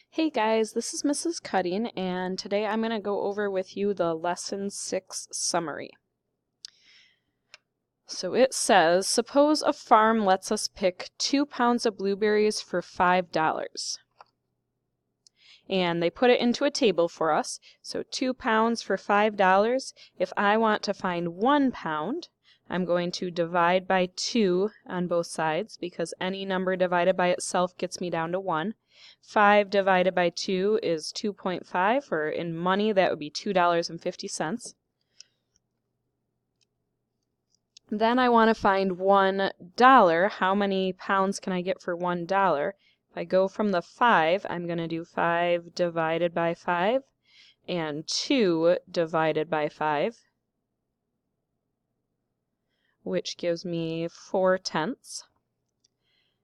Hey guys, this is Mrs. Cutting, and today I'm going to go over with you the Lesson 6 summary. So it says, suppose a farm lets us pick 2 pounds of blueberries for $5. And they put it into a table for us. So 2 pounds for $5. If I want to find 1 pound, I'm going to divide by 2 on both sides because any number divided by itself gets me down to 1. 5 divided by 2 is 2.5, or in money that would be $2.50. Then I want to find $1. How many pounds can I get for $1? If I go from the 5, I'm going to do 5 divided by 5 and 2 divided by 5, which gives me 4/10.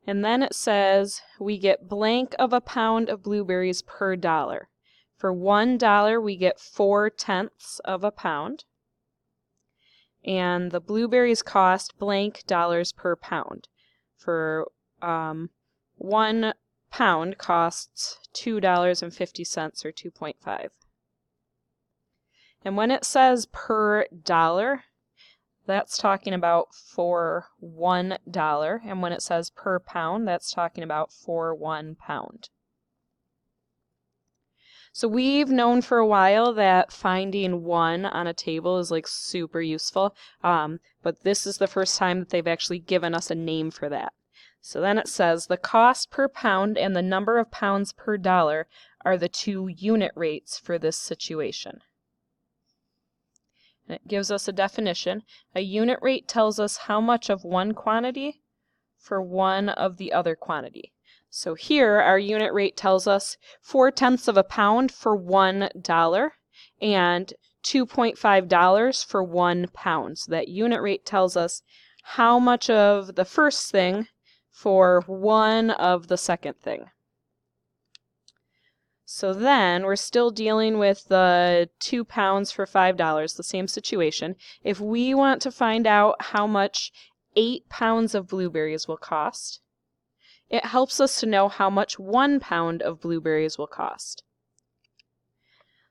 And then it says we get blank of a pound of blueberries per dollar. For $1, we get 4/10 of a pound. And the blueberries cost blank dollars per pound. For 1 pound costs $2.50 or 2.5. And when it says per dollar, that's talking about for $1, and when it says per pound, that's talking about for 1 pound. So we've known for a while that finding 1 on a table is like super useful, but this is the first time that they've actually given us a name for that. So then it says the cost per pound and the number of pounds per dollar are the 2 unit rates for this situation. And it gives us a definition. A unit rate tells us how much of one quantity for one of the other quantity. So here our unit rate tells us 4/10 of a pound for $1 and $2.5 for 1 pound. So that unit rate tells us how much of the first thing for 1 of the second thing. So then we're still dealing with the 2 pounds for $5, the same situation. If we want to find out how much 8 pounds of blueberries will cost, it helps us to know how much 1 pound of blueberries will cost.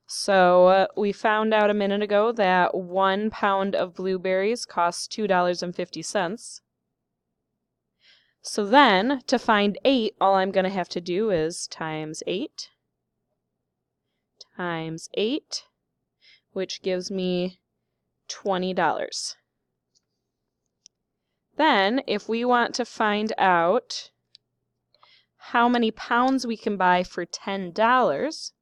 So we found out a minute ago that 1 pound of blueberries costs $2.50. So then to find 8, all I'm going to have to do is times 8 times 8, which gives me $20. Then, if we want to find out how many pounds we can buy for $10,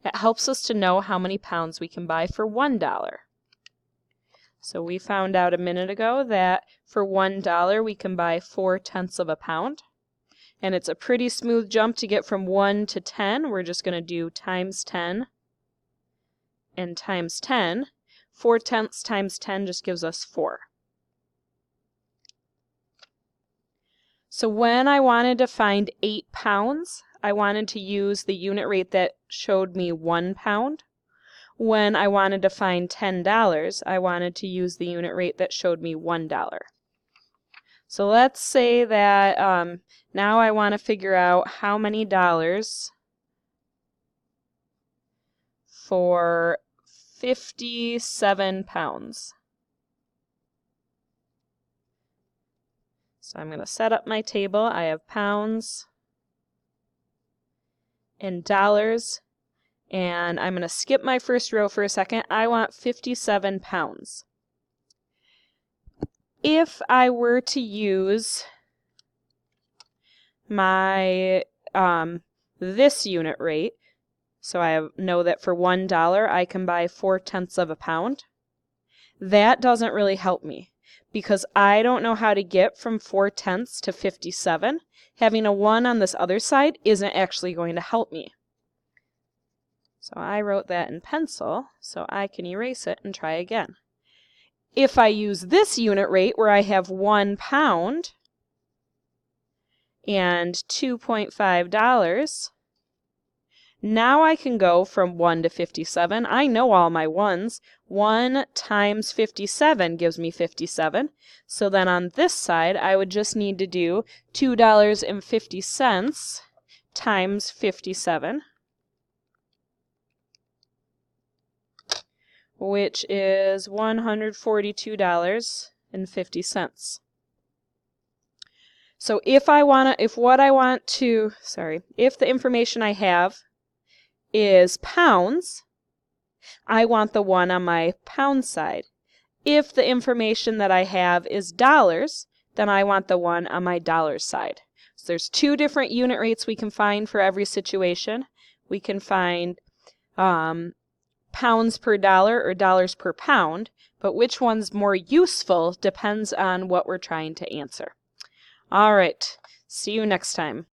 it helps us to know how many pounds we can buy for $1. So we found out a minute ago that for $1 we can buy 4/10 of a pound. And it's a pretty smooth jump to get from 1 to 10. We're just going to do times 10 and times 10. 4/10 times 10 just gives us 4. So when I wanted to find 8 pounds, I wanted to use the unit rate that showed me 1 pound. When I wanted to find $10, I wanted to use the unit rate that showed me $1. So let's say that now I want to figure out how many dollars for 57 pounds. So I'm going to set up my table. I have pounds and dollars, and I'm going to skip my first row for a second. I want 57 pounds. If I were to use my this unit rate, so I know that for $1 I can buy 4/10 of a pound, that doesn't really help me because I don't know how to get from 4/10 to 57. Having a 1 on this other side isn't actually going to help me. So I wrote that in pencil, so I can erase it and try again. If I use this unit rate where I have 1 pound and $2.5, now I can go from 1 to 57. I know all my 1s. 1 times 57 gives me 57. So then on this side, I would just need to do $2.50 times 57. which is $142.50. So if the information I have is pounds, I want the one on my pound side. If the information that I have is dollars, then I want the one on my dollars side. So there's two different unit rates we can find for every situation. We can find pounds per dollar or dollars per pound, but which one's more useful depends on what we're trying to answer. All right, see you next time.